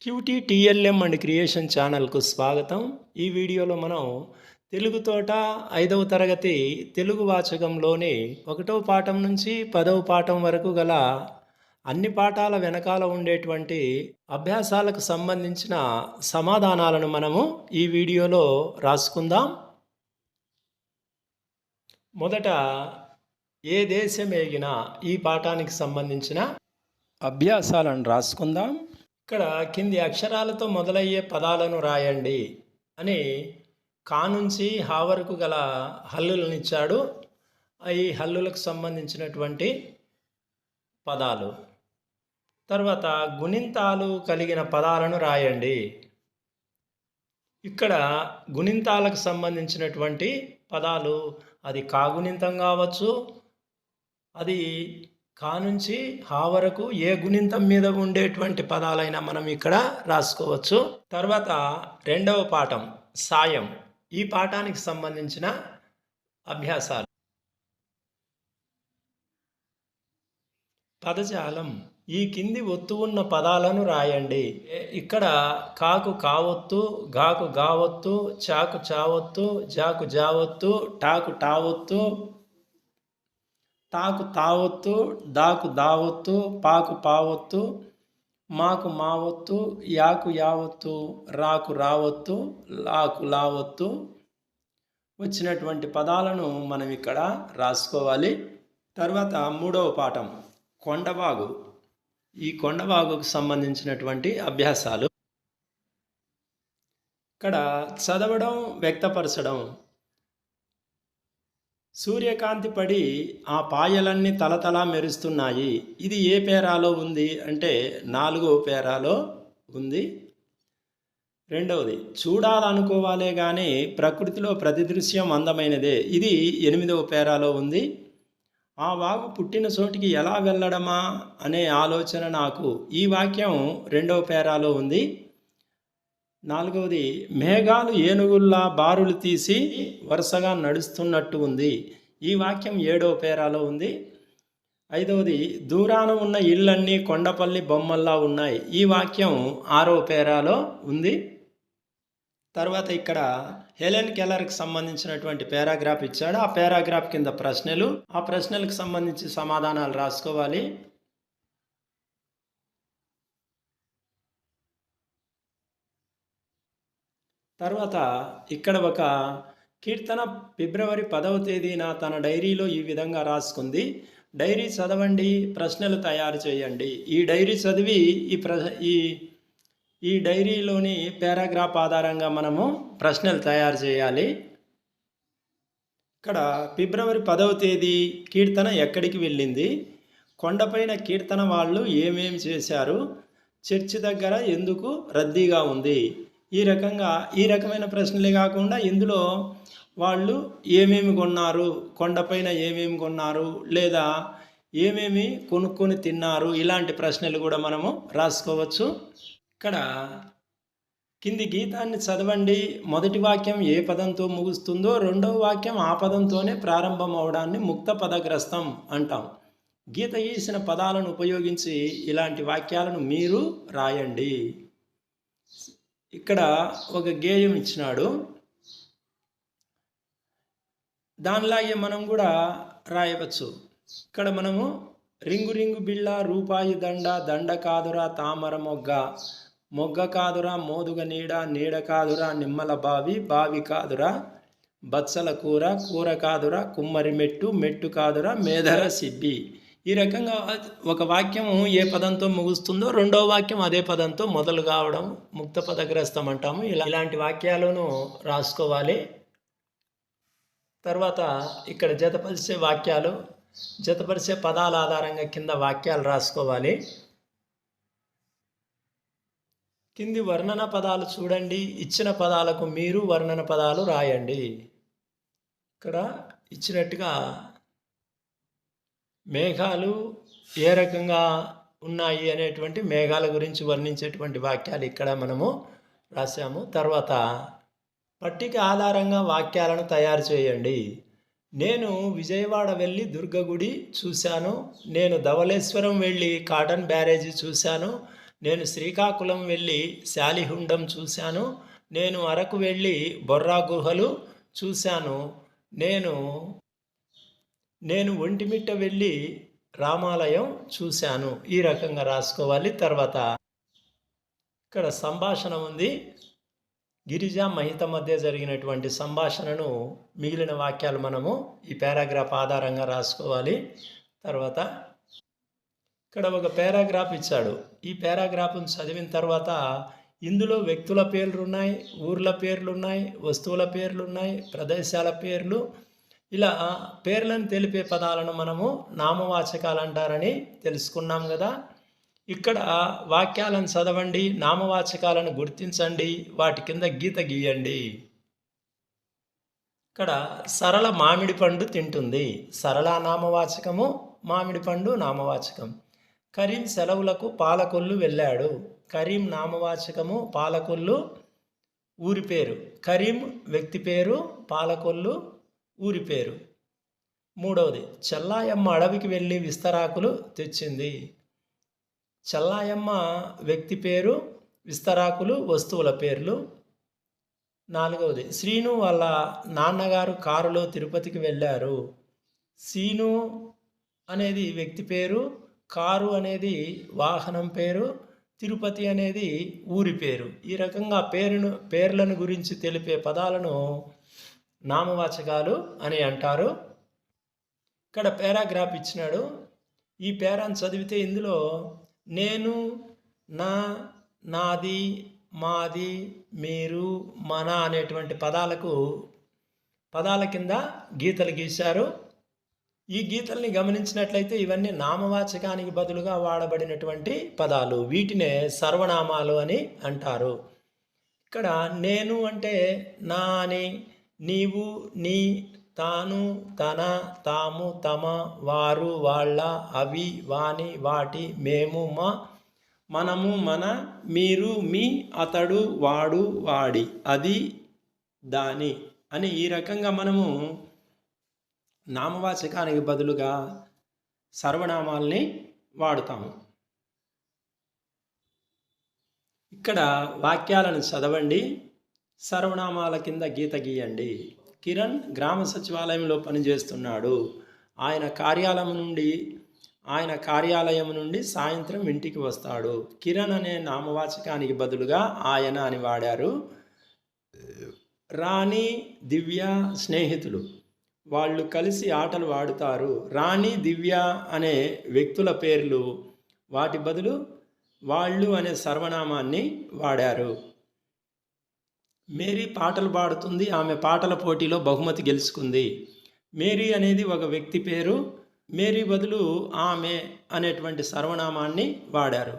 Cutie TLM and creation ఛానల్కు స్వాగతం. ఈ వీడియోలో మనం తెలుగు తోట 5వ తరగతి తెలుగు వాచకంలోని 1వ పాఠం నుంచి 10వ పాఠం వరకు గల అన్ని పాఠాల వెనకాల ఉండేటువంటి అభ్యాసాలకు సంబంధించిన సమాధానాలను మనము ఈ వీడియోలో రాసుకుందాం. మొదట ఏ దేశమేగినా ఈ పాఠానికి సంబంధించిన అభ్యాసాలను రాసుకుందాం. ఇక్కడ కింది అక్షరాలతో మొదలయ్యే పదాలను రాయండి అని కా నుంచి హా వరకు గల హల్లులను ఇచ్చాడు. ఈ హల్లులకు సంబంధించినటువంటి పదాలు. తర్వాత గుణింతాలు కలిగిన పదాలను రాయండి. ఇక్కడ గుణింతాలకు సంబంధించినటువంటి పదాలు అది కాగుణింతం కావచ్చు, అది కా నుంచి హా వరకు ఏ గుణింతం మీద ఉండేటువంటి పదాలైనా మనం ఇక్కడ రాసుకోవచ్చు. తర్వాత 2వ పాఠం సాయం. ఈ పాఠానికి సంబంధించిన అభ్యాసాలు. పదజాలం. ఈ కింది ఒత్తు ఉన్న పదాలను రాయండి. ఇక్కడ కాకు కావొత్తు, గాకు గావొత్తు, చాకు చావొత్తు, జాకు జావొత్తు, టాకు టావొత్తు, తాకు తావొత్తు, దాకు దావొత్తు, పాకు పావొత్తు, మాకు మావొత్తు, యాకు యావొత్తు, రాకు రావొత్తు, లాకు లావొత్తు వచ్చినటువంటి పదాలను మనం ఇక్కడ రాసుకోవాలి. తర్వాత 3వ పాఠం కొండవాగు. ఈ కొండవాగుకు సంబంధించినటువంటి అభ్యాసాలు. ఇక్కడ చదవడం, వ్యక్తపరచడం. సూర్యకాంతి పడి ఆ పాయలన్నీ తలతలా మెరుస్తున్నాయి. ఇది ఏ పేరాలో ఉంది అంటే 4వ పేరాలో ఉంది. 2వది చూడాలనుకోవాలే కానీ ప్రకృతిలో ప్రతి దృశ్యం అందమైనదే. ఇది 8వ పేరాలో ఉంది. ఆ వాగు పుట్టిన చోటికి ఎలా వెళ్ళడమా అనే ఆలోచన నాకు. ఈ వాక్యం 2వ పేరాలో ఉంది. 4వది మేఘాలు ఏనుగుల్లా బారులు తీసి వరుసగా నడుస్తున్నట్టు ఉంది. ఈ వాక్యం 7వ పేరాలో ఉంది. 5వది దూరాన ఉన్న ఇళ్ళన్నీ కొండపల్లి బొమ్మల్లా ఉన్నాయి. ఈ వాక్యం 6వ పేరాలో ఉంది. తర్వాత ఇక్కడ హెలెన్ కెల్లర్కి సంబంధించినటువంటి పారాగ్రాఫ్ ఇచ్చాడు. ఆ పారాగ్రాఫ్ కింద ప్రశ్నలు, ఆ ప్రశ్నలకు సంబంధించి సమాధానాలు రాసుకోవాలి. తర్వాత ఇక్కడ ఒక కీర్తన ఫిబ్రవరి 10వ తేదీన తన డైరీలో ఈ విధంగా రాసుకుంది. డైరీ చదవండి, ప్రశ్నలు తయారు చేయండి. ఈ డైరీ చదివి ఈ డైరీలోని పారాగ్రాఫ్ ఆధారంగా మనము ప్రశ్నలు తయారు చేయాలి. ఇక్కడ ఫిబ్రవరి 10వ తేదీ కీర్తన ఎక్కడికి వెళ్ళింది, కొండపైన కీర్తన వాళ్ళు ఏమేమి చేశారు, చర్చి దగ్గర ఎందుకు రద్దీగా ఉంది. ఈ రకమైన ప్రశ్నలే కాకుండా ఇందులో వాళ్ళు ఏమేమి కొన్నారు, కొండపైన ఏమేమి కొన్నారు, లేదా ఏమేమి కొనుక్కొని తిన్నారు, ఇలాంటి ప్రశ్నలు కూడా మనము రాసుకోవచ్చు. ఇక్కడ కింది గీతాన్ని చదవండి. మొదటి వాక్యం ఏ పదంతో ముగుస్తుందో 2వ వాక్యం ఆ పదంతోనే ప్రారంభం అవడాన్ని ముక్త పదగ్రస్తం అంటాం. గీత గీసిన పదాలను ఉపయోగించి ఇలాంటి వాక్యాలను మీరు రాయండి. ఇక్కడ ఒక గేయం ఇచ్చినాడు, దానిలాగే మనం కూడా రాయవచ్చు. ఇక్కడ మనము రింగు రింగు బిళ్ళ రూపాయి దండ, దండ కాదురా తామర మొగ్గ, మొగ్గ కాదురా మోదుగ నీడ, నీడ కాదురా నిమ్మల బావి, బావి కాదురా బచ్చల కూర, కూర కాదురా కుమ్మరి మెట్టు, మెట్టు కాదురా మేధర సిబ్బి. ఈ రకంగా ఒక వాక్యము ఏ పదంతో ముగుస్తుందో 2వ వాక్యం అదే పదంతో మొదలు కావడం ముక్త పదగ్రస్తం అంటాము. ఇలాంటి వాక్యాలను రాసుకోవాలి. తర్వాత ఇక్కడ జతపరిచే వాక్యాలు, జతపరిచే పదాల ఆధారంగా కింద వాక్యాలు రాసుకోవాలి. కింది వర్ణన పదాలు చూడండి. ఇచ్చిన పదాలకు మీరు వర్ణన పదాలు రాయండి. ఇక్కడ ఇచ్చినట్టుగా మేఘాలు ఏ రకంగా ఉన్నాయి అనేటువంటి మేఘాల గురించి వర్ణించేటువంటి వాక్యాలు ఇక్కడ మనము రాసాము. తర్వాత పట్టిక ఆధారంగా వాక్యాలను తయారు చేయండి. నేను విజయవాడ వెళ్ళి దుర్గ గుడి చూశాను. నేను ధవళేశ్వరం వెళ్ళి కాటన్ బ్యారేజీ చూశాను. నేను శ్రీకాకుళం వెళ్ళి శాలిహుండం చూశాను. నేను అరకు వెళ్ళి బొర్రా గుహలు చూశాను. నేను ఒంటిమిట్ట వెళ్ళి రామాలయం చూశాను. ఈ రకంగా రాసుకోవాలి. తర్వాత ఇక్కడ సంభాషణ ఉంది. గిరిజ మహిత మధ్య జరిగినటువంటి సంభాషణను మిగిలిన వాక్యాలు మనము ఈ పారాగ్రాఫ్ ఆధారంగా రాసుకోవాలి. తర్వాత ఇక్కడ ఒక పారాగ్రాఫ్ ఇచ్చాడు. ఈ పారాగ్రాఫ్ను చదివిన తర్వాత ఇందులో వ్యక్తుల పేర్లు ఉన్నాయి, ఊర్ల పేర్లు ఉన్నాయి, వస్తువుల పేర్లు ఉన్నాయి, ప్రదేశాల పేర్లు, ఇలా పేర్లను తెలిపే పదాలను మనము నామవాచకాలు అంటారని తెలుసుకున్నాం కదా. ఇక్కడ వాక్యాలను చదవండి, నామవాచకాలను గుర్తించండి, వాటి కింద గీత గీయండి. ఇక్కడ సరళ మామిడి పండు తింటుంది. సరళ నామవాచకము, మామిడి పండు నామవాచకం. కరీం సెలవులకు పాలకొల్లు వెళ్ళాడు. కరీం నామవాచకము, పాలకొల్లు ఊరి పేరు. కరీం వ్యక్తి పేరు, పాలకొల్లు ఊరి పేరు. మూడవది, చెల్లాయమ్మ అడవికి వెళ్ళి విస్తరాకులు తెచ్చింది. చెల్లాయమ్మ వ్యక్తి పేరు, విస్తరాకులు వస్తువుల పేర్లు. నాలుగవది, శ్రీను వాళ్ళ నాన్నగారు కారులో తిరుపతికి వెళ్ళారు. శ్రీను అనేది వ్యక్తి పేరు, కారు అనేది వాహనం పేరు, తిరుపతి అనేది ఊరి పేరు. ఈ రకంగా పేర్లను గురించి తెలిపే పదాలను నామవాచకాలు అని అంటారు. ఇక్కడ పారాగ్రాఫ్ ఇచ్చినాడు. ఈ పేరాను చదివితే ఇందులో నేను, నా, నాది, మాది, మీరు, మన అనేటువంటి పదాల కింద గీతలు గీశారు. ఈ గీతల్ని గమనించినట్లయితే ఇవన్నీ నామవాచకానికి బదులుగా వాడబడినటువంటి పదాలు. వీటినే సర్వనామాలు అని అంటారు. ఇక్కడ నేను అంటే నా అని, నీవు, నీ, తాను, తన, తాము, తమ, వారు, వాళ్ళ, అవి, వాని, వాటి, మేము, మా, మనము, మన, మీరు, మీ, అతడు, వాడు, వాడి, అది, దాని అని ఈ రకంగా మనము నామవాచకానికి బదులుగా సర్వనామాల్ని వాడుతాము. ఇక్కడ వాక్యాలను చదవండి, సర్వనామాల కింద గీత గీయండి. కిరణ్ గ్రామ సచివాలయంలో పనిచేస్తున్నాడు. ఆయన కార్యాలయం నుండి సాయంత్రం ఇంటికి వస్తాడు. కిరణ్ అనే నామవాచకానికి బదులుగా ఆయన అని వాడారు. రాణి, దివ్య స్నేహితులు, వాళ్ళు కలిసి ఆటలు ఆడుతారు. రాణి, దివ్య అనే వ్యక్తుల పేర్లు, వాటి బదులు వాళ్ళు అనే సర్వనామాన్ని వాడారు. మేరీ పాటలు పాడుతుంది. ఆమె పాటల పోటీలో బహుమతి గెలుచుకుంది. మేరీ అనేది ఒక వ్యక్తి పేరు. మేరీ బదులు ఆమె అనేటువంటి సర్వనామాన్ని వాడారు.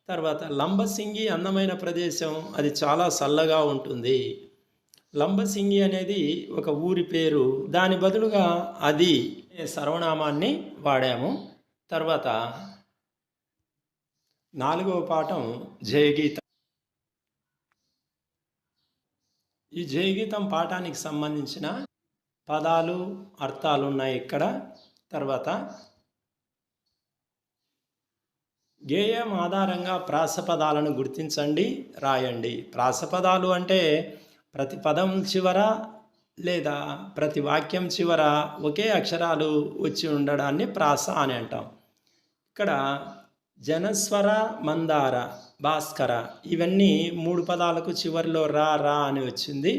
తర్వాత లంబసింగి అందమైన ప్రదేశం, అది చాలా చల్లగా ఉంటుంది. లంబసింగి అనేది ఒక ఊరి పేరు. దాని బదులుగా అది సర్వనామాన్ని వాడాము. తర్వాత 4వ పాఠం జయగీతం. ఈ జయగీతం పాఠానికి సంబంధించిన పదాలు, అర్థాలు ఉన్నాయి ఇక్కడ. తర్వాత గేయం ఆధారంగా ప్రాసపదాలను గుర్తించండి, రాయండి. ప్రాసపదాలు అంటే ప్రతి పదం చివర లేదా ప్రతి వాక్యం చివర ఒకే అక్షరాలు వచ్చి ఉండడాన్ని ప్రాస అని అంటాం. ఇక్కడ జనస్వర, మందార, భాస్కర ఇవన్నీ 3 పదాలకు చివరిలో రా అని వచ్చింది.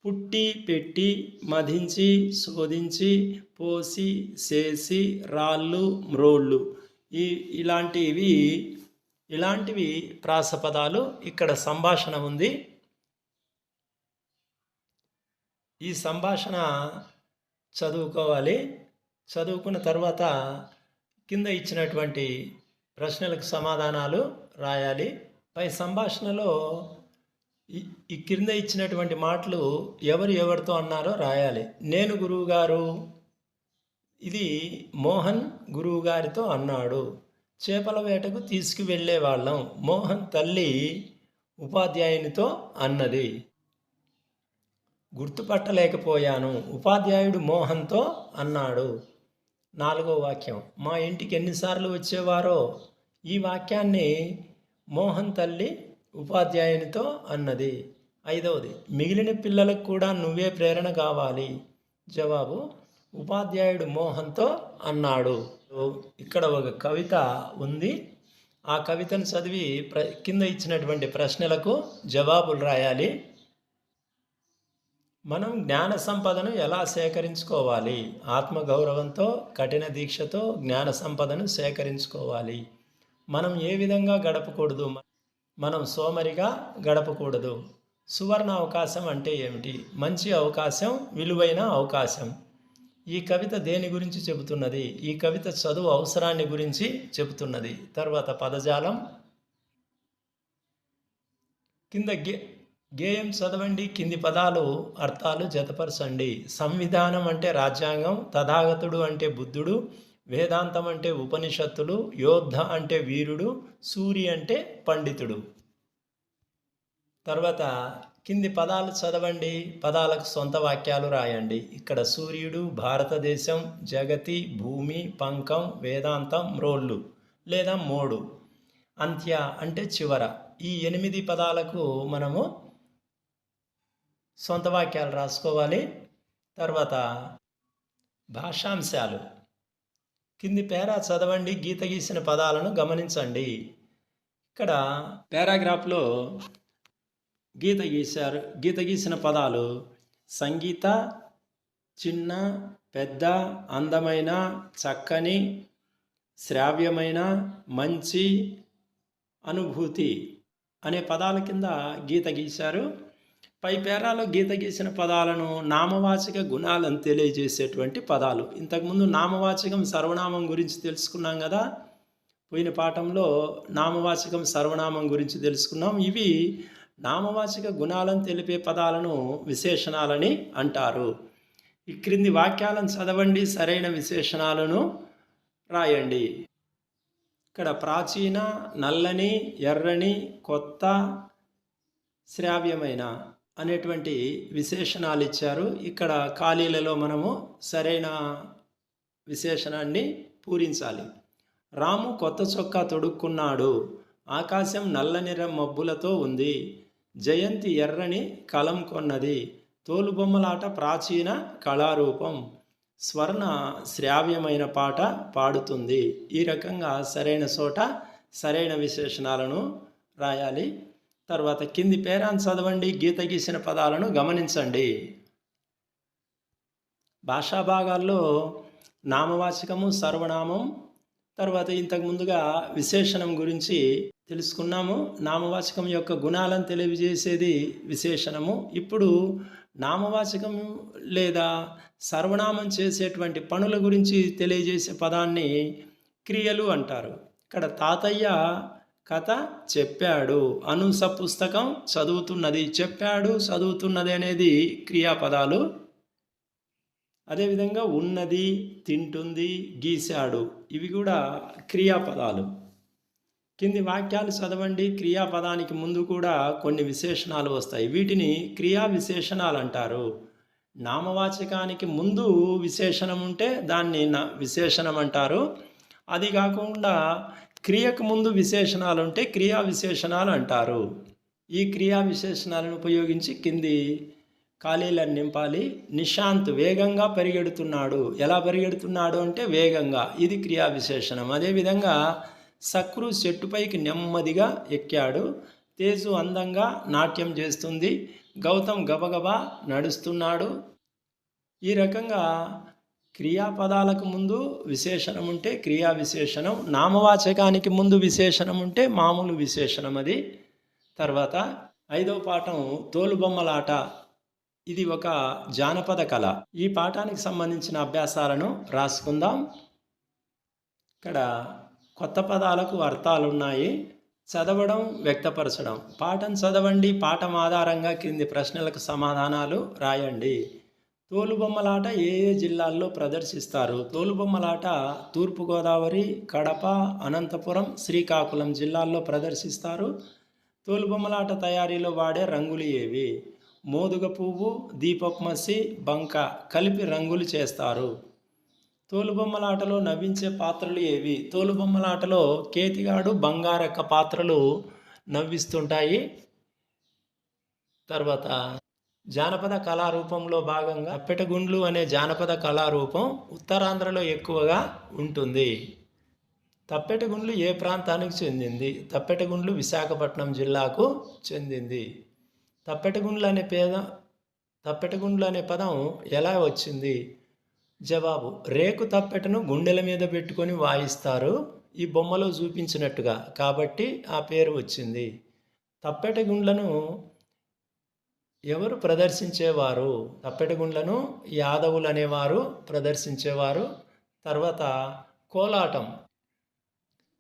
పుట్టి, పెట్టి, మధించి, శోధించి, పోసి, చేసి, రాళ్ళు, మ్రోళ్ళు ఇలాంటివి ప్రాసపదాలు. ఇక్కడ సంభాషణ ఉంది. ఈ సంభాషణ చదువుకోవాలి. చదువుకున్న తర్వాత కింద ఇచ్చినటువంటి ప్రశ్నలకు సమాధానాలు రాయాలి. పై సంభాషణలో ఈ కింద ఇచ్చినటువంటి మాటలు ఎవరితో అన్నారో రాయాలి. నేను గురువుగారు, ఇది మోహన్ గురువుగారితో అన్నాడు. చేపల వేటకు తీసుకువెళ్ళే వాళ్ళం. మోహన్ తల్లి ఉపాధ్యాయునితో అన్నది. గుర్తుపట్టలేకపోయాను. ఉపాధ్యాయుడు మోహన్తో అన్నాడు. 4వ వాక్యం, మా ఇంటికి ఎన్నిసార్లు వచ్చేవారో. ఈ వాక్యాన్ని మోహన్ తల్లి ఉపాధ్యాయునితో అన్నది. 5వది, మిగిలిన పిల్లలకు కూడా నువ్వే ప్రేరణ కావాలి. జవాబు, ఉపాధ్యాయుడు మోహన్తో అన్నాడు. ఇక్కడ ఒక కవిత ఉంది. ఆ కవితను చదివి కింద ఇచ్చినటువంటి ప్రశ్నలకు జవాబులు రాయాలి. మనం జ్ఞాన సంపదను ఎలా సేకరించుకోవాలి? ఆత్మగౌరవంతో, కఠిన దీక్షతో జ్ఞాన సంపదను సేకరించుకోవాలి. మనం ఏ విధంగా గడపకూడదు? మనం సోమరిగా గడపకూడదు. సువర్ణ అవకాశం అంటే ఏమిటి? మంచి అవకాశం, విలువైన అవకాశం. ఈ కవిత దేని గురించి చెబుతున్నది? ఈ కవిత చదువు అవసరాన్ని గురించి చెబుతున్నది. తర్వాత పదజాలం. కింద గేయం చదవండి, కింది పదాలు అర్థాలు జతపరచండి. సంవిధానం అంటే రాజ్యాంగం, తథాగతుడు అంటే బుద్ధుడు, వేదాంతం అంటే ఉపనిషత్తులు, యోద్ధ అంటే వీరుడు, సూరి అంటే పండితుడు. తర్వాత కింది పదాలు చదవండి, పదాలకు సొంత వాక్యాలు రాయండి. ఇక్కడ సూర్యుడు, భారతదేశం, జగతి, భూమి, పంకం, వేదాంతం, మ్రోళ్ళు లేదా మోడు, అంత్య అంటే చివర. ఈ 8 పదాలకు మనము సొంత వాక్యాలు రాసుకోవాలి. తర్వాత భాషాంశాలు. కింది పేరా చదవండి, గీత గీసిన పదాలను గమనించండి. ఇక్కడ పారాగ్రాఫ్లో గీత గీసిన పదాలు సంగీత, చిన్న, పెద్ద, అందమైన, చక్కని, శ్రావ్యమైన, మంచి, అనుభూతి అనే పదాల కింద గీత గీశారు. పై పేరాలో గీత గీసిన పదాలను నామవాచక గుణాలను తెలియజేసేటువంటి పదాలు. ఇంతకుముందు నామవాచకం, సర్వనామం గురించి తెలుసుకున్నాం కదా. పోయిన పాఠంలో నామవాచకం, సర్వనామం గురించి తెలుసుకున్నాం. ఇవి నామవాచక గుణాలను తెలిపే పదాలను విశేషణాలని అంటారు. ఈ క్రింది వాక్యాలను చదవండి, సరైన విశేషణాలను రాయండి. ఇక్కడ ప్రాచీన, నల్లని, ఎర్రని, కొత్త, శ్రావ్యమైన అనేటువంటి విశేషణాలు ఇచ్చారు. ఇక్కడ ఖాళీలలో మనము సరైన విశేషణాన్ని పూరించాలి. రాము కొత్త చొక్కా తొడుక్కున్నాడు. ఆకాశం నల్లని మబ్బులతో ఉంది. జయంతి ఎర్రని కలం కొన్నది. తోలుబొమ్మలాట ప్రాచీన కళారూపం. స్వర్ణ శ్రావ్యమైన పాట పాడుతుంది. ఈ రకంగా సరైన చోట సరైన విశేషణాలను రాయాలి. తర్వాత కింది పేరాన్ని చదవండి, గీత గీసిన పదాలను గమనించండి. భాషా భాగాల్లో నామవాచకము, సర్వనామం, తర్వాత ఇంతకు ముందుగా విశేషణం గురించి తెలుసుకున్నాము. నామవాచకం యొక్క గుణాలను తెలియజేసేది విశేషణము. ఇప్పుడు నామవాచకం లేదా సర్వనామం చేసేటువంటి పనుల గురించి తెలియజేసే పదాన్ని క్రియలు అంటారు. ఇక్కడ తాతయ్య కథ చెప్పాడు, అనుస పుస్తకం చదువుతున్నది. చెప్పాడు, చదువుతున్నది అనేది క్రియాపదాలు. అదేవిధంగా ఉన్నది, తింటుంది, గీశాడు, ఇవి కూడా క్రియాపదాలు. కింది వాక్యాలు చదవండి. క్రియాపదానికి ముందు కూడా కొన్ని విశేషణాలు వస్తాయి. వీటిని క్రియా విశేషణాలు అంటారు. నామవాచకానికి ముందు విశేషణం ఉంటే దాన్ని విశేషణం అంటారు. అది కాకుండా క్రియకు ముందు విశేషణాలు ఉంటే క్రియా విశేషణాలు అంటారు. ఈ క్రియా విశేషణాలను ఉపయోగించి కింది ఖాళీలను నింపాలి. నిశాంత్ వేగంగా పరిగెడుతున్నాడు. ఎలా పరిగెడుతున్నాడు అంటే వేగంగా, ఇది క్రియా విశేషణం. అదేవిధంగా సక్రు చెట్టుపైకి నెమ్మదిగా ఎక్కాడు. తేజు అందంగా నాట్యం చేస్తుంది. గౌతమ్ గబగబా నడుస్తున్నాడు. ఈ రకంగా క్రియాపదాలకు ముందు విశేషణం ఉంటే క్రియా విశేషణం, నామవాచకానికి ముందు విశేషణం ఉంటే మామూలు విశేషణం అది. తర్వాత 5వ పాఠం తోలుబొమ్మలాట. ఇది ఒక జానపద కళ. ఈ పాఠానికి సంబంధించిన అభ్యాసాలను రాసుకుందాం. ఇక్కడ కొత్త పదాలకు అర్థాలు ఉన్నాయి. చదవడం, వ్యక్తపరచడం. పాఠం చదవండి, పాఠం ఆధారంగా కింది ప్రశ్నలకు సమాధానాలు రాయండి. తోలుబొమ్మలాట ఏ ఏ జిల్లాల్లో ప్రదర్శిస్తారు? తోలుబొమ్మలాట తూర్పుగోదావరి, కడప, అనంతపురం, శ్రీకాకుళం జిల్లాల్లో ప్రదర్శిస్తారు. తోలుబొమ్మలాట తయారీలో వాడే రంగులు ఏవి? మోదుగ పువ్వు, దీపపు మసి, బంక కలిపి రంగులు చేస్తారు. తోలుబొమ్మలాటలో నవ్వించే పాత్రలు ఏవి? తోలుబొమ్మలాటలో కేతిగాడు, బంగారక్క పాత్రలు నవ్విస్తుంటాయి. తర్వాత జానపద కళారూపంలో భాగంగా తప్పెటగుండ్లు అనే జానపద కళారూపం ఉత్తరాంధ్రలో ఎక్కువగా ఉంటుంది. తప్పెటగుండ్లు ఏ ప్రాంతానికి చెందింది? తప్పెటగుండ్లు విశాఖపట్నం జిల్లాకు చెందింది. తప్పెటగుండ్లు అనే పదం ఎలా వచ్చింది? జవాబు: రేకు తప్పెటను గుండెల మీద పెట్టుకొని వాయిస్తారు, ఈ బొమ్మలో చూపించినట్టుగా, కాబట్టి ఆ పేరు వచ్చింది. తప్పెటగుండ్లను ఎవరు ప్రదర్శించేవారు? తప్పెటగుండ్లను యాదవులు అనేవారు ప్రదర్శించేవారు. తర్వాత కోలాటం,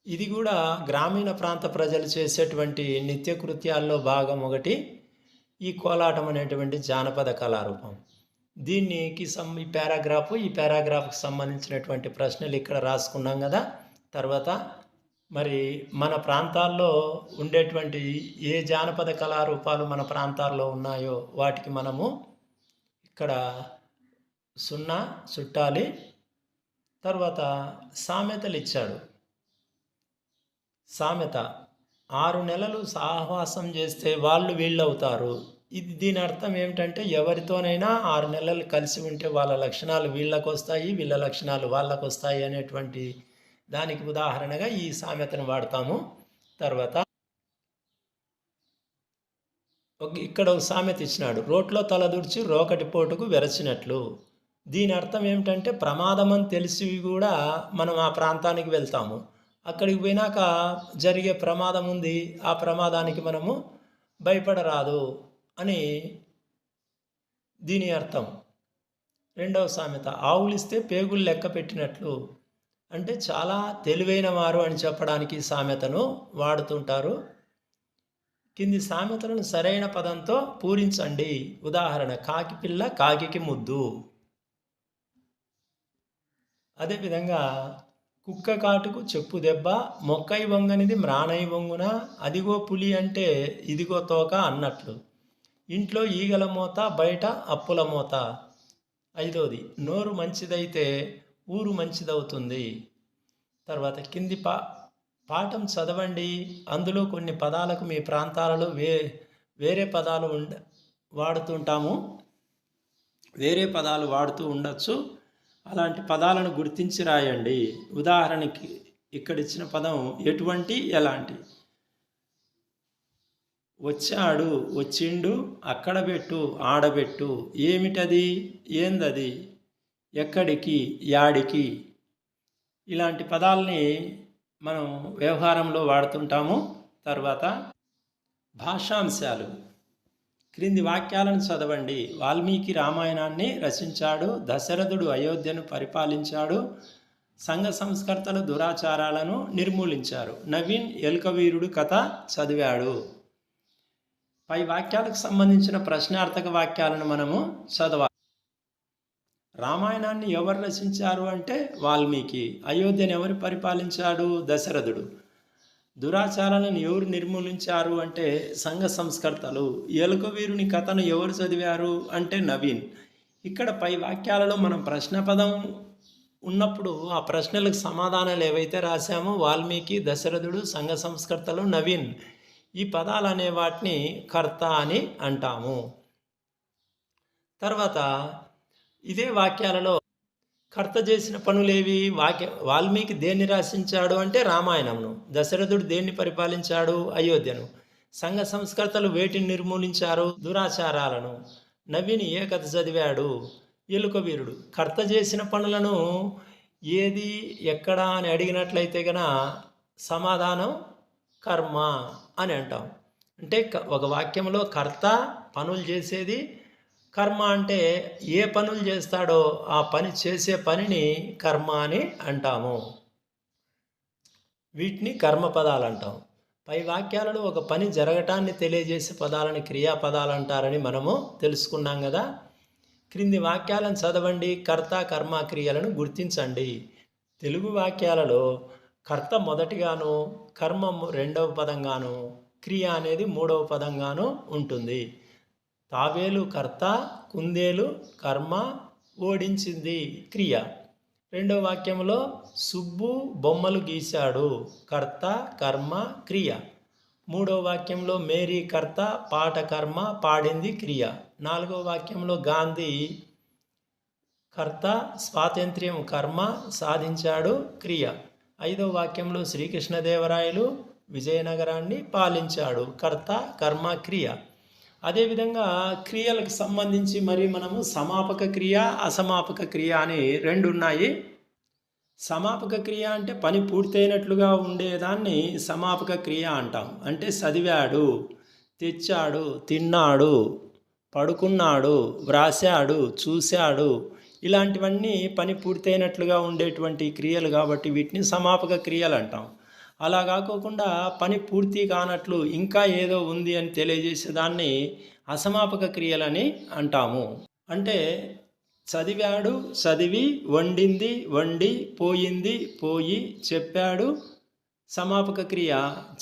ఇది కూడా గ్రామీణ ప్రాంత ప్రజలు చేసేటువంటి నిత్యకృత్యాల్లో భాగం ఒకటి. ఈ కోలాటం అనేటువంటి జానపద కళారూపం. దీనికి ఈ పారాగ్రాఫ్కి సంబంధించినటువంటి ప్రశ్నలు ఇక్కడ రాసుకున్నాం కదా. తర్వాత మరి మన ప్రాంతాల్లో ఉండేటువంటి ఏ జానపద కళారూపాలు మన ప్రాంతాల్లో ఉన్నాయో వాటికి మనము ఇక్కడ సున్నా చుట్టాలి. తర్వాత సామెతలు ఇచ్చాడు. సామెత: 6 నెలలు సహవాసం చేస్తే వాళ్ళు వీళ్ళవుతారు. దీని అర్థం ఏమిటంటే ఎవరితోనైనా 6 నెలలు కలిసి ఉంటే వాళ్ళ లక్షణాలు వీళ్ళకు వస్తాయి, వీళ్ళ లక్షణాలు వాళ్ళకు వస్తాయి అనేటువంటి దానికి ఉదాహరణగా ఈ సామెతను వాడతాము. తర్వాత ఇక్కడ ఒక సామెత ఇచ్చినాడు: రోట్లో తలదూర్చి రోకటి పోటుకు వెరచినట్లు. దీని అర్థం ఏమిటంటే ప్రమాదం అని తెలిసి కూడా మనం ఆ ప్రాంతానికి వెళ్తాము. అక్కడికి పోయినాక జరిగే ప్రమాదం ఉంది, ఆ ప్రమాదానికి మనము భయపడరాదు అని దీని అర్థం. రెండవ సామెత: ఆవులిస్తే పేగులు లెక్క పెట్టినట్లు. అంటే చాలా తెలివైన వారు అని చెప్పడానికి సామెతను వాడుతుంటారు. కింది సామెతలను సరైన పదంతో పూరించండి. ఉదాహరణ: కాకి పిల్ల కాకికి ముద్దు. అదేవిధంగా కుక్క కాటుకు చెప్పు దెబ్బ, మొక్కై వంగనిది మ్రాణై వంగున, అదిగో పులి అంటే ఇదిగో తోక అన్నట్లు. ఇంట్లో ఈగల మోత, బయట అప్పుల మోత. ఐదవది: నోరు మంచిదైతే ఊరు మంచిదవుతుంది. తర్వాత కింది పాఠం చదవండి, అందులో కొన్ని పదాలకు మీ ప్రాంతాలలో వేరే పదాలు వాడుతుంటాము, వేరే పదాలు వాడుతూ ఉండొచ్చు. అలాంటి పదాలను గుర్తించి రాయండి. ఉదాహరణకి ఇక్కడ ఇచ్చిన పదం ఎటువంటి, ఎలాంటి. వచ్చాడు, వచ్చిండు, అక్కడ పెట్టు, ఆడబెట్టు. ఏమిటది, ఏందది, ఎక్కడికి, యాడికి. ఇలాంటి పదాలని మనం వ్యవహారంలో వాడుతుంటాము. తర్వాత భాషాంశాలు. క్రింది వాక్యాలను చదవండి. వాల్మీకి రామాయణాన్ని రచించాడు. దశరథుడు అయోధ్యను పరిపాలించాడు. సంఘ సంస్కర్తలు దురాచారాలను నిర్మూలించారు. నవీన్ ఎలుకవీరుడు కథ చదివాడు. పై వాక్యాలకు సంబంధించిన ప్రశ్నార్థక వాక్యాలను మనము చదవాలి. రామాయణాన్ని ఎవరు రచించారు అంటే వాల్మీకి. అయోధ్యను ఎవరు పరిపాలించాడు? దశరథుడు. దురాచారాలను ఎవరు నిర్మూలించారు అంటే సంఘ సంస్కర్తలు. ఎలుకవీరుని కథను ఎవరు చదివారు అంటే నవీన్. ఇక్కడ పై వాక్యాలలో మనం ప్రశ్న పదం ఉన్నప్పుడు ఆ ప్రశ్నలకు సమాధానాలు ఏవైతే రాశామో వాల్మీకి, దశరథుడు, సంఘ సంస్కర్తలు, నవీన్, ఈ పదాలు అనే వాటిని కర్త అని అంటాము. తర్వాత ఇదే వాక్యాలలో కర్త చేసిన పనులేవి? వాల్మీకి దేన్ని రచించాడు అంటే రామాయణంను. దశరథుడు దేన్ని పరిపాలించాడు? అయోధ్యను. సంఘ సంస్కర్తలు వేటిని నిర్మూలించారు? దురాచారాలను. నవీన్ ఏ కథ చదివాడు? ఎలుకవీరుడు. కర్త చేసిన పనులను ఏది, ఎక్కడ అని అడిగినట్లయితే గన సమాధానం కర్మ అని అంటాం. అంటే ఒక వాక్యంలో కర్త పనులు చేసేది, కర్మ అంటే ఏ పనులు చేస్తాడో ఆ పని చేసే పనిని కర్మ అని అంటాము. వీటిని కర్మపదాలు అంటాం. పై వాక్యాలలో ఒక పని జరగటాన్ని తెలియజేసే పదాలని క్రియాపదాలు అంటారని మనము తెలుసుకున్నాం కదా. క్రింది వాక్యాలను చదవండి, కర్త కర్మ క్రియలను గుర్తించండి. తెలుగు వాక్యాలలో కర్త మొదటిగాను, కర్మ రెండవ పదంగాను, క్రియ అనేది మూడవ పదంగాను ఉంటుంది. తాబేలు కర్త, కుందేలు కర్మ, ఓడించింది క్రియ. రెండవ వాక్యంలో సుబ్బు బొమ్మలు గీశాడు. కర్త, కర్మ, క్రియ. మూడో వాక్యంలో మేరీ కర్త, పాట కర్మ, పాడింది క్రియ. నాలుగో వాక్యంలో గాంధీ కర్త, స్వాతంత్ర్యం కర్మ, సాధించాడు క్రియ. ఐదో వాక్యంలో శ్రీకృష్ణదేవరాయలు విజయనగరాన్ని పాలించాడు, కర్త కర్మ క్రియ. అదేవిధంగా క్రియలకు సంబంధించి మరి మనము సమాపక క్రియ, అసమాపక క్రియ అని రెండు ఉన్నాయి. సమాపక క్రియ అంటే పని పూర్తయినట్లుగా ఉండేదాన్ని సమాపక క్రియ అంటాం. అంటే చదివాడు, తెచ్చాడు, తిన్నాడు, పడుకున్నాడు, వ్రాశాడు, చూశాడు, ఇలాంటివన్నీ పని పూర్తయినట్లుగా ఉండేటువంటి క్రియలు కాబట్టి వీటిని సమాపక క్రియలు అంటాం. అలా కాకోకుండా పని పూర్తి కానట్లు ఇంకా ఏదో ఉంది అని తెలియజేసేదాన్ని అసమాపక క్రియలని అంటాము. అంటే చదివాడు, చదివి, వండింది, వండి, పోయింది, పోయి, చెప్పాడు, సమాపక క్రియ,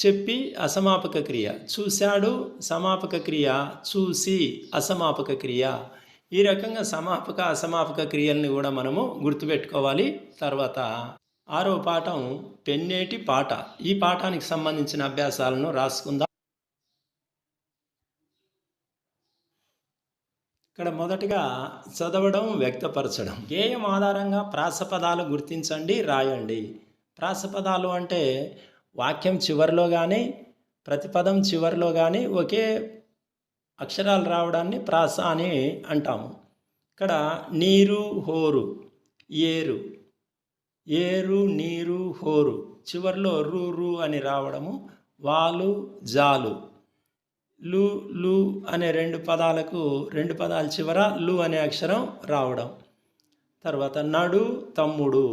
చెప్పి అసమాపక క్రియ, చూశాడు, సమాపక క్రియ, చూసి అసమాపక క్రియ. ఈ రకంగా సమాపక అసమాపక క్రియల్ని కూడా మనము గుర్తుపెట్టుకోవాలి. తర్వాత 6వ పాఠం పెన్నేటి పాట. ఈ పాఠానికి సంబంధించిన అభ్యాసాలను రాసుకుందాం. ఇక్కడ మొదటిగా చదవడం, వ్యక్తపరచడం. గేయం ఆధారంగా ప్రాసపదాలు గుర్తించండి, రాయండి. ప్రాసపదాలు అంటే వాక్యం చివరిలో కానీ ప్రతిపదం చివరిలో కానీ ఒకే అక్షరాలు రావడాన్ని ప్రాస అని అంటాము. ఇక్కడ నీరు, హోరు, ఏరు, ఏరు, నీరు, హోరు, చివరిలో రు రు అని రావడము. వాలు, జాలు, లు లు అనే రెండు పదాల చివర లు అనే అక్షరం రావడం. తర్వాత నడు, తమ్ముడు,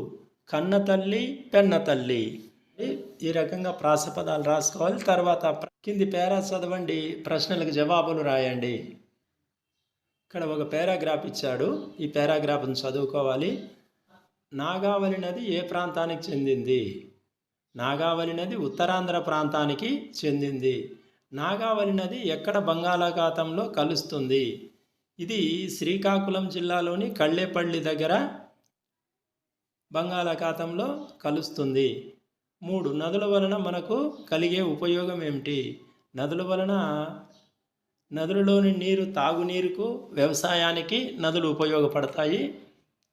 కన్న తల్లి, పెన్న తల్లి. ఈ రకంగా ప్రాసపదాలు రాసుకోవాలి. తర్వాత కింది పేరా చదవండి, ప్రశ్నలకు జవాబులు రాయండి. ఇక్కడ ఒక పారాగ్రాఫ్ ఇచ్చాడు, ఈ పారాగ్రాఫ్ను చదువుకోవాలి. నాగావళి నది ఏ ప్రాంతానికి చెందింది? నాగావళి నది ఉత్తరాంధ్ర ప్రాంతానికి చెందింది. నాగావళి నది ఎక్కడ బంగాళాఖాతంలో కలుస్తుంది? ఇది శ్రీకాకుళం జిల్లాలోని కళ్ళేపల్లి దగ్గర బంగాళాఖాతంలో కలుస్తుంది. 3 నదుల వలన మనకు కలిగే ఉపయోగం ఏమిటి? నదులలోని నీరు తాగునీరుకు, వ్యవసాయానికి నదులు ఉపయోగపడతాయి.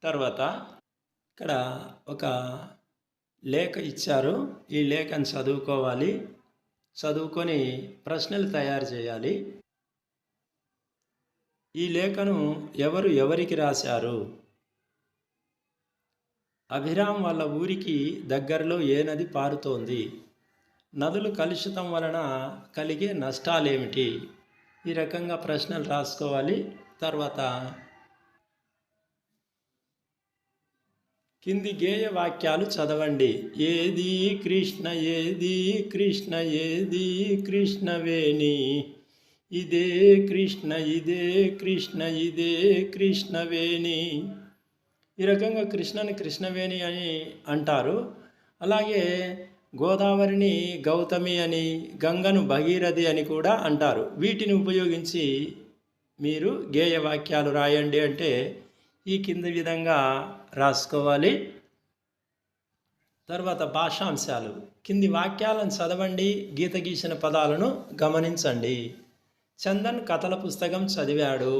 తర్వాత ఇక్కడ ఒక లేఖ ఇచ్చారు, ఈ లేఖను చదువుకోవాలి. చదువుకొని ప్రశ్నలు తయారు చేయాలి. ఈ లేఖను ఎవరికి రాశారు? అభిరామ్ వాళ్ళ ఊరికి దగ్గరలో ఏ నది పారుతోంది? నదులు కలుషితం వలన కలిగే నష్టాలేమిటి? ఈ రకంగా ప్రశ్నలు రాసుకోవాలి. తర్వాత కింది గేయ వాక్యాలు చదవండి. ఏది కృష్ణ, ఏది కృష్ణ, ఏది కృష్ణవేణి, ఇదే కృష్ణ, ఇదే కృష్ణ, ఇదే కృష్ణవేణి. ఈ రకంగా కృష్ణని కృష్ణవేణి అని అంటారు. అలాగే గోదావరిని గౌతమి అని, గంగను భగీరథి అని కూడా అంటారు. వీటిని ఉపయోగించి మీరు గేయ వాక్యాలు రాయండి అంటే ఈ కింది విధంగా రాసుకోవాలి. తర్వాత భాషాంశాలు. కింది వాక్యాలను చదవండి, గీత గీసిన పదాలను గమనించండి. చందన్ కథల పుస్తకం చదివాడు,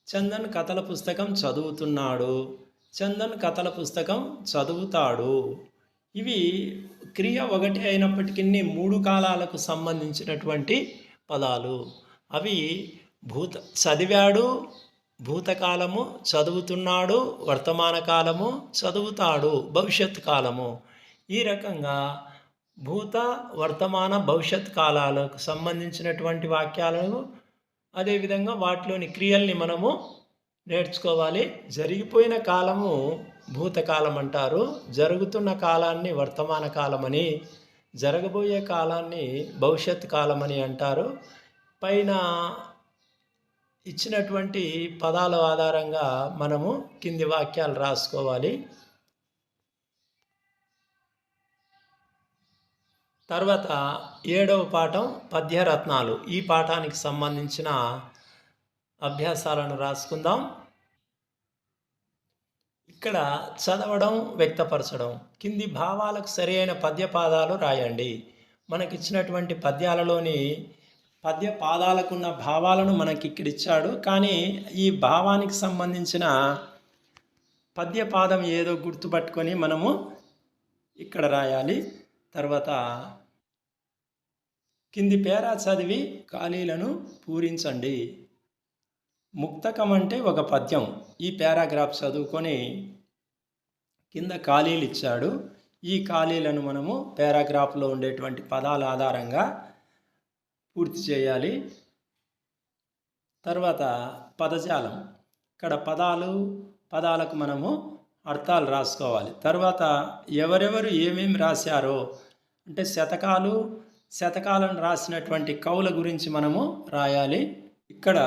చందన్ కథల పుస్తకం చదువుతున్నాడు, చందన్ కథల పుస్తకం చదువుతాడు. ఇవి క్రియ ఒకటి అయినప్పటికీ 3 కాలాలకు సంబంధించినటువంటి పదాలు. అవి చదివాడు, భూతకాలము, చదువుతున్నాడు, వర్తమాన కాలము, చదువుతాడు, భవిష్యత్ కాలము. ఈ రకంగా భూత, వర్తమాన, భవిష్యత్ కాలాలకు సంబంధించినటువంటి వాక్యాలను, అదేవిధంగా వాటిలోని క్రియల్ని మనము నేర్చుకోవాలి. జరిగిపోయిన కాలము భూతకాలం అంటారు, జరుగుతున్న కాలాన్ని వర్తమాన కాలమని, జరగబోయే కాలాన్ని భవిష్యత్ కాలమని అంటారు. పైన ఇచ్చినటువంటి పదాల ఆధారంగా మనము కింది వాక్యాలు రాసుకోవాలి. తర్వాత 7వ పాఠం పద్యరత్నాలు. ఈ పాఠానికి సంబంధించిన అభ్యాసాలను రాసుకుందాం. ఇక్కడ చదవడం, వ్యక్తపరచడం. కింది భావాలకు సరైన పద్యపాదాలు రాయండి. మనకిచ్చినటువంటి పద్యాలలోని పద్య పాదాలకున్న భావాలను మనకి ఇక్కడ ఇచ్చాడు. కానీ ఈ భావానికి సంబంధించిన పద్యపాదం ఏదో గుర్తుపట్టుకొని మనము ఇక్కడ రాయాలి. తర్వాత కింది పేరా చదివి ఖాళీలను పూరించండి. ముక్తకం అంటే ఒక పద్యం. ఈ పారాగ్రాఫ్ చదువుకొని కింద ఖాళీలు ఇచ్చాడు. ఈ ఖాళీలను మనము పారాగ్రాఫ్లో ఉండేటువంటి పదాల ఆధారంగా పూర్తి చేయాలి. తర్వాత పదజాలం. ఇక్కడ పదాలకు మనము అర్థాలు రాసుకోవాలి. తర్వాత ఎవరెవరు ఏమేమి రాశారో అంటే శతకాలను రాసినటువంటి కవుల గురించి మనము రాయాలి. ఇక్కడ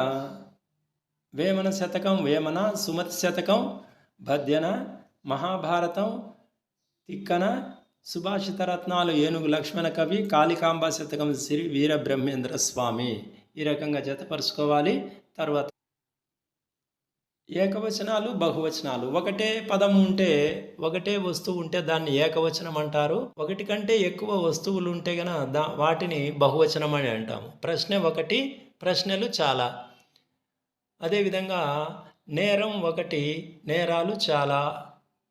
వేమన శతకం, వేమన, సుమతి శతకం, భద్యన, మహాభారతం, తిక్కన, సుభాషిత రత్నాలు ఏనుగు లక్ష్మణ కవి, కాళికాంబ శతకం శ్రీ వీరబ్రహ్మేంద్ర స్వామి. ఈ రకంగా జతపరుచుకోవాలి. తర్వాత ఏకవచనాలు, బహువచనాలు. ఒకటే పదం ఉంటే, ఒకటే వస్తువు ఉంటే దాన్ని ఏకవచనం అంటారు. ఒకటి కంటే ఎక్కువ వస్తువులు ఉంటే గన వాటిని బహువచనం అని అంటాము. ప్రశ్న ఒకటి, ప్రశ్నలు చాలా. అదేవిధంగా నేరం ఒకటి, నేరాలు చాలా.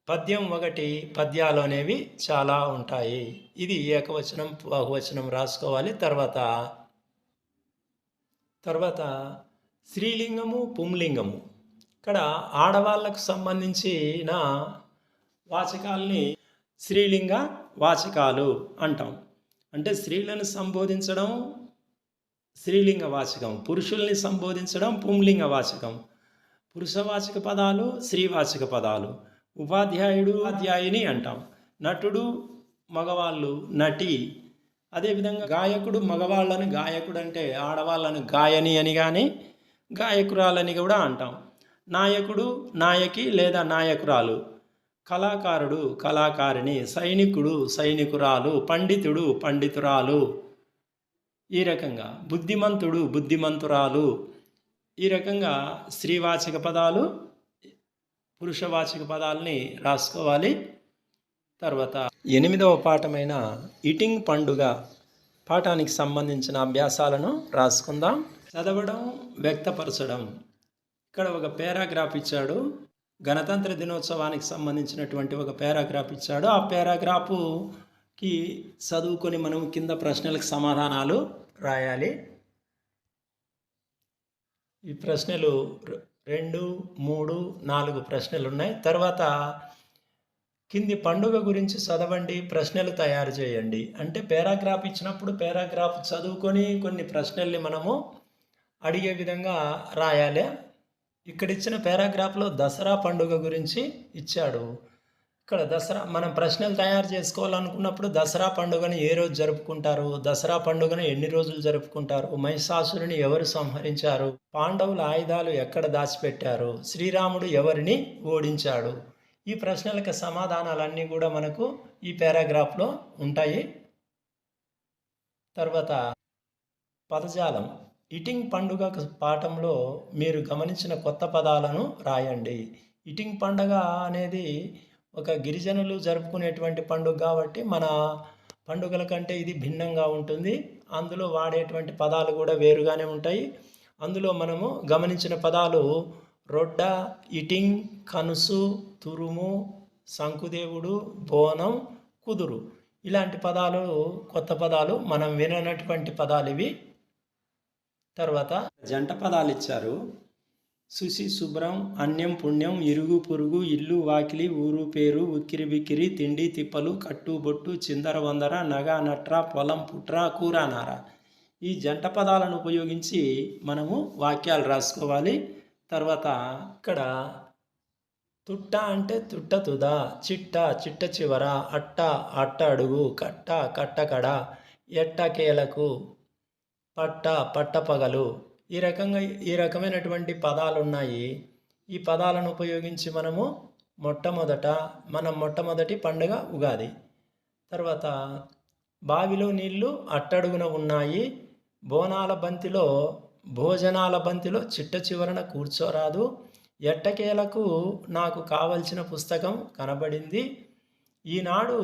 పద్యం ఒకటి, పద్యాలు అనేవి చాలా ఉంటాయి. ఇది ఏకవచనం, బహువచనం రాసుకోవాలి. తర్వాత స్త్రీలింగము, పుంలింగము. ఇక్కడ ఆడవాళ్ళకు సంబంధించిన వాచకాలని స్త్రీలింగ వాచకాలు అంటాం. అంటే స్త్రీలను సంబోధించడం స్త్రీలింగ వాచకం, పురుషుల్ని సంబోధించడం పుంలింగ వాచకం. పురుషవాచక పదాలు, స్త్రీవాచక పదాలు. ఉపాధ్యాయుడు, ఉపాధ్యాయుని అంటాం. నటుడు, మగవాళ్ళు నటి. అదేవిధంగా గాయకుడు, మగవాళ్ళని గాయకుడు అంటే ఆడవాళ్ళను గాయని అని కానీ గాయకురాలని కూడా అంటాం. నాయకుడు, నాయకి లేదా నాయకురాలు. కళాకారుడు, కళాకారిణి. సైనికుడు, సైనికురాలు. పండితుడు, పండితురాలు. ఈ రకంగా బుద్ధిమంతుడు, బుద్ధిమంతురాలు. ఈ రకంగా స్త్రీవాచక పదాలు, పురుషవాచక పదాలని రాసుకోవాలి. తర్వాత 8వ పాఠమైన ఈటింగ్ పండుగ పాఠానికి సంబంధించిన అభ్యాసాలను రాసుకుందాం. చదవడం, వ్యక్తపరచడం. ఇక్కడ ఒక పారాగ్రాఫ్ ఇచ్చాడు. గణతంత్ర దినోత్సవానికి సంబంధించినటువంటి ఒక పారాగ్రాఫ్ ఇచ్చాడు. ఆ పారాగ్రాఫ్కి చదువుకొని మనం కింద ప్రశ్నలకు సమాధానాలు రాయాలి. ఈ ప్రశ్నలు 2, 3, 4 ప్రశ్నలు ఉన్నాయి. తర్వాత కింది పండుగ గురించి చదవండి, ప్రశ్నలు తయారు చేయండి. అంటే పారాగ్రాఫ్ ఇచ్చినప్పుడు పారాగ్రాఫ్ చదువుకొని కొన్ని ప్రశ్నల్ని మనము అడిగే విధంగా రాయాలి. ఇక్కడ ఇచ్చిన పారాగ్రాఫ్లో దసరా పండుగ గురించి ఇచ్చాడు. ఇక్కడ దసరా మనం ప్రశ్నలు తయారు చేసుకోవాలనుకున్నప్పుడు దసరా పండుగను ఏ రోజు జరుపుకుంటారు, దసరా పండుగను ఎన్ని రోజులు జరుపుకుంటారు, మహిషాసురుని ఎవరు సంహరించారు, పాండవుల ఆయుధాలు ఎక్కడ దాచిపెట్టారు, శ్రీరాముడు ఎవరిని ఓడించాడు. ఈ ప్రశ్నలకు సమాధానాలన్నీ కూడా మనకు ఈ పారాగ్రాఫ్లో ఉంటాయి. తర్వాత పదజాలం. ఈటింగ్ పండుగ పాఠంలో మీరు గమనించిన కొత్త పదాలను రాయండి. ఈటింగ్ పండుగ అనేది ఒక గిరిజనులు జరుపుకునేటువంటి పండుగ కాబట్టి మన పండుగల కంటే ఇది భిన్నంగా ఉంటుంది. అందులో వాడేటువంటి పదాలు కూడా వేరుగానే ఉంటాయి. అందులో మనము గమనించిన పదాలు రొడ్డ, ఇటింగ్, కనుసు, తురుము, శంకుదేవుడు, బోనం, కుదురు. ఇలాంటి పదాలు కొత్త పదాలు, మనం విననటువంటి పదాలు ఇవి. తర్వాత జంట పదాలు ఇచ్చారు. శుచి, శుభ్రం, అన్యం, పుణ్యం, ఇరుగు, పొరుగు, ఇల్లు, వాకిలి, ఊరు, పేరు, ఉక్కిరి బిక్కిరి, తిండి, తిప్పలు, కట్టు, బొట్టు, చిందర వందర, నగ, నట్ర, పొలం, పుట్ర, కూర, నార. ఈ జంట పదాలను ఉపయోగించి మనము వాక్యాలు రాసుకోవాలి. తర్వాత ఇక్కడ తుట్ట అంటే తుట్ట తుద, చిట్ట చిట్ట చివర, అట్ట అట్ట అడుగు, కట్ట కట్టకడ, ఎట్ట కేలకు, పట్ట పట్టపగలు. ఈ రకమైనటువంటి పదాలు ఉన్నాయి. ఈ పదాలను ఉపయోగించి మనము మొట్టమొదటి పండుగ ఉగాది. తర్వాత బావిలో నీళ్లు అట్టడుగున ఉన్నాయి, భోజనాల బంతిలో చిట్ట చివరన కూర్చోరాదు, ఎట్టకేలకు నాకు కావలసిన పుస్తకం కనబడింది, ఈనాడు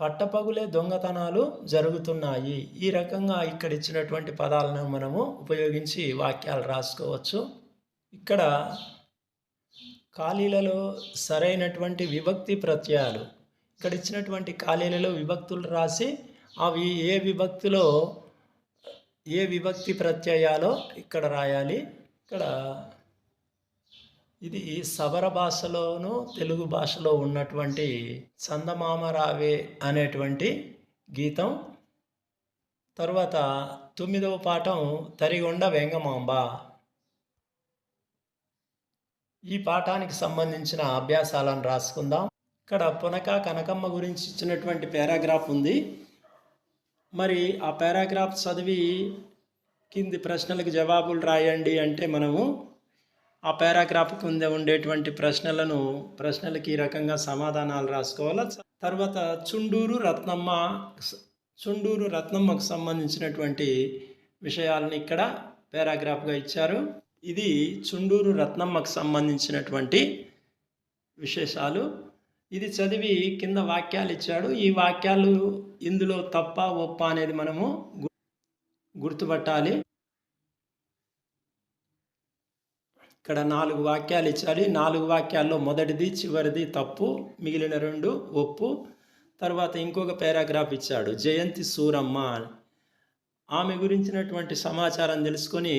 పట్టపగులే దొంగతనాలు జరుగుతున్నాయి. ఈ రకంగా ఇక్కడ ఇచ్చినటువంటి పదాలను మనము ఉపయోగించి వాక్యాలు రాసుకోవచ్చు. ఇక్కడ ఖాళీలలో సరైనటువంటి విభక్తి ప్రత్యయాలు, ఇక్కడ ఇచ్చినటువంటి ఖాళీలలో విభక్తులు రాసి అవి ఏ విభక్తి ప్రత్యయాలో ఇక్కడ రాయాలి. ఇక్కడ ఇది సబర భాషలోను తెలుగు భాషలో ఉన్నటువంటి చందమామ రావే అనేటువంటి గీతం. తర్వాత 9వ పాఠం తరిగొండ వెంగమాంబ. ఈ పాఠానికి సంబంధించిన అభ్యాసాలను రాసుకుందాం. ఇక్కడ పునక కనకమ్మ గురించి ఇచ్చినటువంటి పారాగ్రాఫ్ ఉంది. మరి ఆ పారాగ్రాఫ్ చదివి కింది ప్రశ్నలకు జవాబులు రాయండి అంటే మనము ఆ పారాగ్రాఫ్ కింద ఉండేటువంటి ప్రశ్నలకి ఈ రకంగా సమాధానాలు రాసుకోవాలి. తర్వాత చుండూరు రత్నమ్మకు సంబంధించినటువంటి విషయాలను ఇక్కడ పారాగ్రాఫ్గా ఇచ్చారు. ఇది చుండూరు రత్నమ్మకు సంబంధించినటువంటి విశేషాలు. ఇది చదివి కింద వాక్యాలు ఇచ్చాడు. ఈ వాక్యాలు ఇందులో తప్ప ఒప్ప అనేది మనము గుర్తుపట్టాలి. ఇక్కడ 4 వాక్యాలు ఇచ్చాడు. 4 వాక్యాల్లో మొదటిది చివరిది తప్పు, మిగిలిన 2 ఒప్పు. తర్వాత ఇంకొక పారాగ్రాఫ్ ఇచ్చాడు, జయంతి సూరమ్మ. ఆమె గురించినటువంటి సమాచారం తెలుసుకొని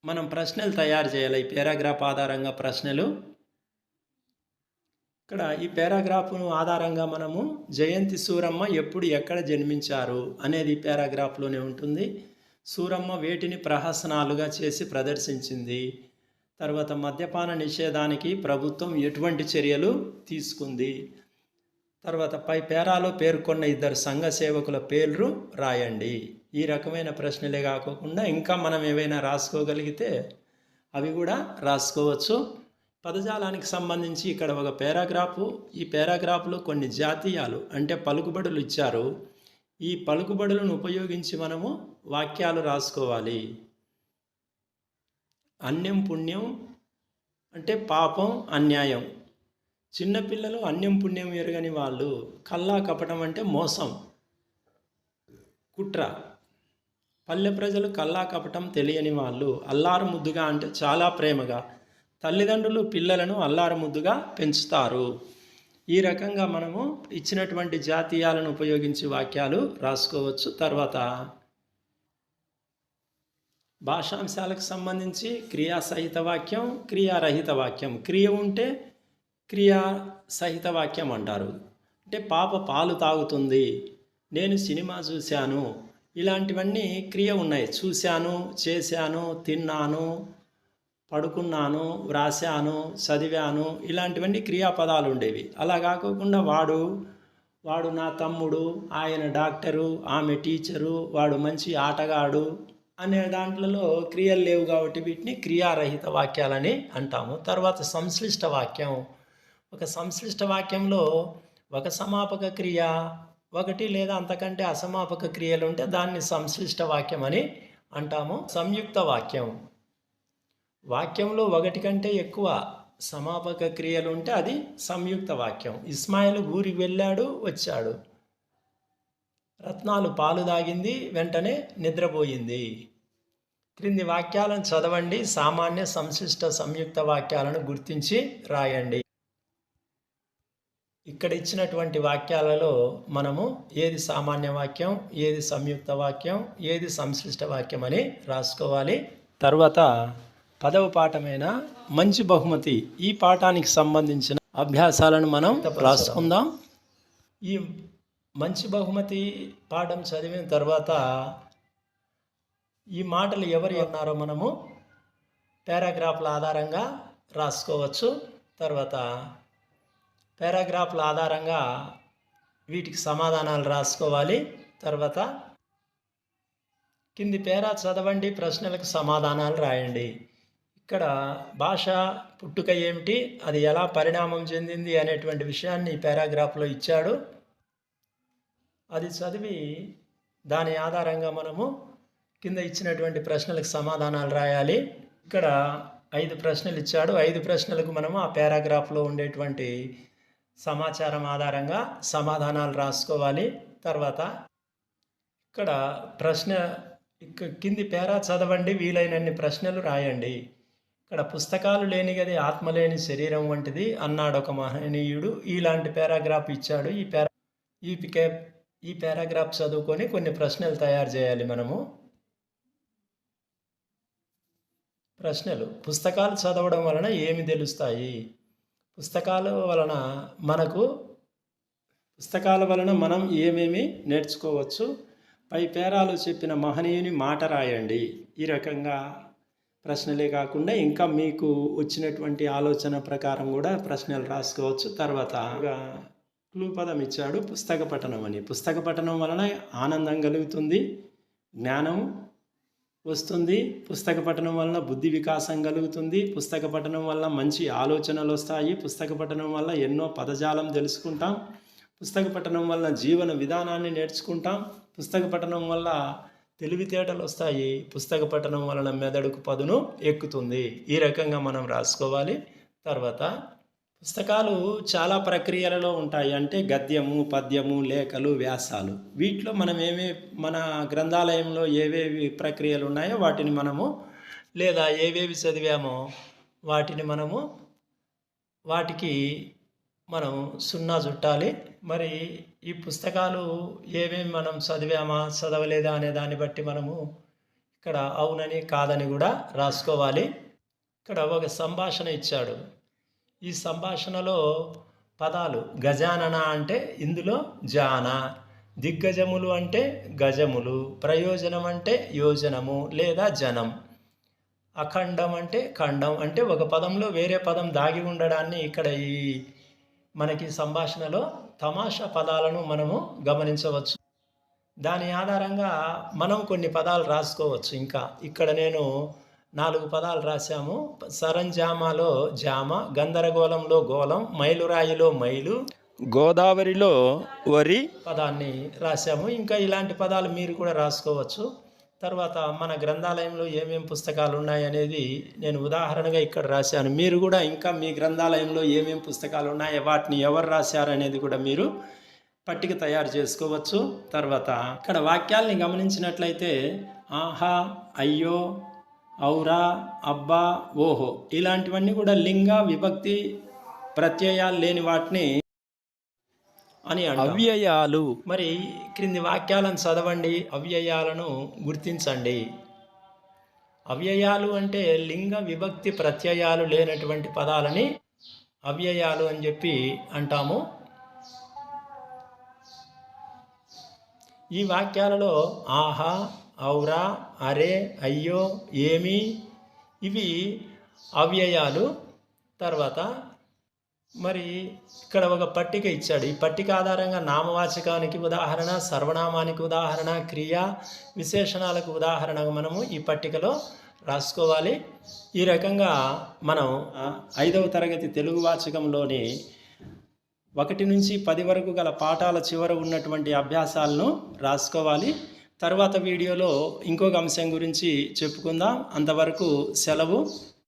మనం ప్రశ్నలు తయారు చేయాలి. ఈ పారాగ్రాఫ్ ఆధారంగా ప్రశ్నలు. ఇక్కడ ఈ పారాగ్రాఫ్ను ఆధారంగా మనము జయంతి సూరమ్మ ఎప్పుడు ఎక్కడ జన్మించారు అనేది పారాగ్రాఫ్లోనే ఉంటుంది. సూరమ్మ వేటిని ప్రహసనాలుగా చేసి ప్రదర్శించింది. తర్వాత మద్యపాన నిషేధానికి ప్రభుత్వం ఎటువంటి చర్యలు తీసుకుంది. తర్వాత పై పేరాలో పేర్కొన్న 2 సంఘ సేవకుల పేర్లు రాయండి. ఈ రకమైన ప్రశ్నలే కాకుండా ఇంకా మనం ఏవైనా రాసుకోగలిగితే అవి కూడా రాసుకోవచ్చు. పదజాలానికి సంబంధించి ఇక్కడ ఒక పారాగ్రాఫు. ఈ పారాగ్రాఫ్లో కొన్ని జాతీయాలు అంటే పలుకుబడులు ఇచ్చారు. ఈ పలుకుబడులను ఉపయోగించి మనము వాక్యాలు రాసుకోవాలి. అన్యం పుణ్యం అంటే పాపం, అన్యాయం. చిన్నపిల్లలు అన్యం పుణ్యం ఎరగని వాళ్ళు. కల్లా కపటం అంటే మోసం, కుట్ర. పల్లె ప్రజలు కల్లా కపటం తెలియని వాళ్ళు. అల్లారు ముద్దుగా అంటే చాలా ప్రేమగా. తల్లిదండ్రులు పిల్లలను అల్లారు ముద్దుగా పెంచుతారు. ఈ రకంగా మనము ఇచ్చినటువంటి జాతీయాలను ఉపయోగించి వాక్యాలు రాసుకోవచ్చు. తర్వాత భాషాంశాలకు సంబంధించి క్రియాసహిత వాక్యం, క్రియారహిత వాక్యం. క్రియ ఉంటే క్రియాసహిత వాక్యం అంటారు. అంటే పాప పాలు తాగుతుంది, నేను సినిమా చూశాను, ఇలాంటివన్నీ క్రియ ఉన్నాయి. చూశాను, చేశాను, తిన్నాను, పడుకున్నాను, వ్రాశాను, చదివాను, ఇలాంటివన్నీ క్రియాపదాలు ఉండేవి. అలా కాకుండా వాడు నా తమ్ముడు, ఆయన డాక్టరు, ఆమె టీచరు, వాడు మంచి ఆటగాడు అనే దాంట్లో క్రియలు లేవు కాబట్టి వీటిని క్రియారహిత వాక్యాలని అంటాము. తర్వాత సంశ్లిష్ట వాక్యం. ఒక సంశ్లిష్ట వాక్యంలో ఒక సమాపక క్రియ, 1 లేదా అంతకంటే అసమాపక క్రియలు ఉంటే దాన్ని సంశ్లిష్ట వాక్యం అని అంటాము. సంయుక్త వాక్యం. వాక్యంలో 1 కంటే ఎక్కువ సమాపక క్రియలు ఉంటే అది సంయుక్త వాక్యం. ఇస్మాయిల్ ఊరికి వెళ్ళాడు, వచ్చాడు. రత్నాలు పాలు తాగింది, వెంటనే నిద్రపోయింది. క్రింది వాక్యాలను చదవండి, సామాన్య సంశిష్ట సంయుక్త వాక్యాలను గుర్తించి రాయండి. ఇక్కడ ఇచ్చినటువంటి వాక్యాలలో మనము ఏది సామాన్య వాక్యం, ఏది సంయుక్త వాక్యం, ఏది సంశ్లిష్ట వాక్యం అని రాసుకోవాలి. తర్వాత 10వ పాఠమైన మంచి బహుమతి. ఈ పాఠానికి సంబంధించిన అభ్యాసాలను మనం రాసుకుందాం. ఈ మంచి బహుమతి పాఠం చదివిన తర్వాత ఈ మాటలు ఎవరు అన్నారో మనము పారాగ్రాఫ్ల ఆధారంగా రాసుకోవచ్చు. తర్వాత పారాగ్రాఫ్ల ఆధారంగా వీటికి సమాధానాలు రాసుకోవాలి. తర్వాత కింది పేరా చదవండి, ప్రశ్నలకు సమాధానాలు రాయండి. ఇక్కడ భాష పుట్టుక ఏమిటి, అది ఎలా పరిణామం చెందింది అనేటువంటి విషయాన్ని ఈ పారాగ్రాఫ్లో ఇచ్చాడు. అది చదివి దాని ఆధారంగా మనము కింద ఇచ్చినటువంటి ప్రశ్నలకు సమాధానాలు రాయాలి. ఇక్కడ 5 ప్రశ్నలు ఇచ్చాడు. 5 ప్రశ్నలకు మనము ఆ పారాగ్రాఫ్లో ఉండేటువంటి సమాచారం ఆధారంగా సమాధానాలు రాసుకోవాలి. తర్వాత ఇక్కడ ప్రశ్న కింది పేరా చదవండి, వీలైనన్ని ప్రశ్నలు రాయండి. ఇక్కడ పుస్తకాలు లేని గది ఆత్మ లేని శరీరం వంటిది అన్నాడు ఒక మహనీయుడు. ఇలాంటి పారాగ్రాఫ్ ఇచ్చాడు. ఈ పారాగ్రాఫ్ చదువుకొని కొన్ని ప్రశ్నలు తయారు చేయాలి మనము. ప్రశ్నలు: పుస్తకాలు చదవడం వలన ఏమి తెలుస్తాయి? పుస్తకాల వలన మనం ఏమేమి నేర్చుకోవచ్చు? పై పేరాలు చెప్పిన మహనీయుని మాట రాయండి. ఈ రకంగా ప్రశ్నలే కాకుండా ఇంకా మీకు వచ్చినటువంటి ఆలోచన ప్రకారం కూడా ప్రశ్నలు రాసుకోవచ్చు. తర్వాత క్లూ పదం ఇచ్చాడు, పుస్తక పఠనం అని. పుస్తక పఠనం వలన ఆనందం కలుగుతుంది, జ్ఞానం వస్తుంది. పుస్తక పఠనం వలన బుద్ధి వికాసం కలుగుతుంది. పుస్తక పఠనం వల్ల మంచి ఆలోచనలు వస్తాయి. పుస్తక పఠనం వల్ల ఎన్నో పదజాలం తెలుసుకుంటాం. పుస్తక పఠనం వల్ల జీవన విధానాన్ని నేర్చుకుంటాం. పుస్తక పఠనం వల్ల తెలివితేటలు వస్తాయి. పుస్తక పఠనం వలన మెదడుకు పదును ఎక్కుతుంది. ఈ రకంగా మనం రాసుకోవాలి. తర్వాత పుస్తకాలు చాలా ప్రక్రియలలో ఉంటాయి. అంటే గద్యము, పద్యము, లేఖలు, వ్యాసాలు. వీటిలో మన గ్రంథాలయంలో ఏవేవి ప్రక్రియలు ఉన్నాయో వాటిని మనము, లేదా ఏవేవి చదివామో వాటికి మనం సున్నా చుట్టాలి. మరి ఈ పుస్తకాలు ఏమేమి మనం చదివామా చదవలేదా అనే దాన్ని బట్టి మనము ఇక్కడ అవునని కాదని కూడా రాసుకోవాలి. ఇక్కడ ఒక సంభాషణ ఇచ్చాడు. ఈ సంభాషణలో పదాలు: గజానన అంటే ఇందులో జాన, దిగ్గజములు అంటే గజములు, ప్రయోజనం అంటే యోజనము లేదా జనం, అఖండం అంటే ఖండం. అంటే ఒక పదంలో వేరే పదం దాగి ఉండడాన్ని ఇక్కడ మనకి సంభాషణలో తమాషా పదాలను మనము గమనించవచ్చు. దాని ఆధారంగా మనం కొన్ని పదాలు రాసుకోవచ్చు. ఇంకా ఇక్కడ నేను 4 పదాలు రాశాము. సరంజామాలో జామ, గందరగోళంలో గోళం, మైలురాయిలో మైలు, గోదావరిలో వరి పదాన్ని రాశాము. ఇంకా ఇలాంటి పదాలు మీరు కూడా రాసుకోవచ్చు. తర్వాత మన గ్రంథాలయంలో ఏమేమి పుస్తకాలు ఉన్నాయనేది నేను ఉదాహరణగా ఇక్కడ రాశాను. మీరు కూడా ఇంకా మీ గ్రంథాలయంలో ఏమేమి పుస్తకాలు ఉన్నాయో వాటిని ఎవరు రాశారనేది కూడా మీరు పట్టిక తయారు చేసుకోవచ్చు. తర్వాత ఇక్కడ వాక్యాల్ని గమనించినట్లయితే ఆహా, అయ్యో, ఔరా, అబ్బా, ఓహో ఇలాంటివన్నీ కూడా లింగ విభక్తి ప్రత్యయాలు లేని వాటిని అని అవ్యయాలు. మరి క్రింది వాక్యాలను చదవండి, అవ్యయాలను గుర్తించండి. అవ్యయాలు అంటే లింగ విభక్తి ప్రత్యయాలు లేనటువంటి పదాలని అవ్యయాలు అని చెప్పి అంటాము. ఈ వాక్యాలలో ఆహా, ఔరా, అరే, అయ్యో, ఏమి ఇవి అవ్యయాలు. తర్వాత మరి ఇక్కడ ఒక పట్టిక ఇచ్చాడు. ఈ పట్టిక ఆధారంగా నామవాచకానికి ఉదాహరణ, సర్వనామానికి ఉదాహరణ, క్రియా విశేషణాలకు ఉదాహరణగా మనము ఈ పట్టికలో రాసుకోవాలి. ఈ రకంగా మనం 5వ తరగతి తెలుగు వాచకంలోని 1 నుంచి 10 వరకు గల పాఠాల చివర ఉన్నటువంటి అభ్యాసాలను రాసుకోవాలి. తర్వాత వీడియోలో ఇంకొక అంశం గురించి చెప్పుకుందాం. అంతవరకు సెలవు.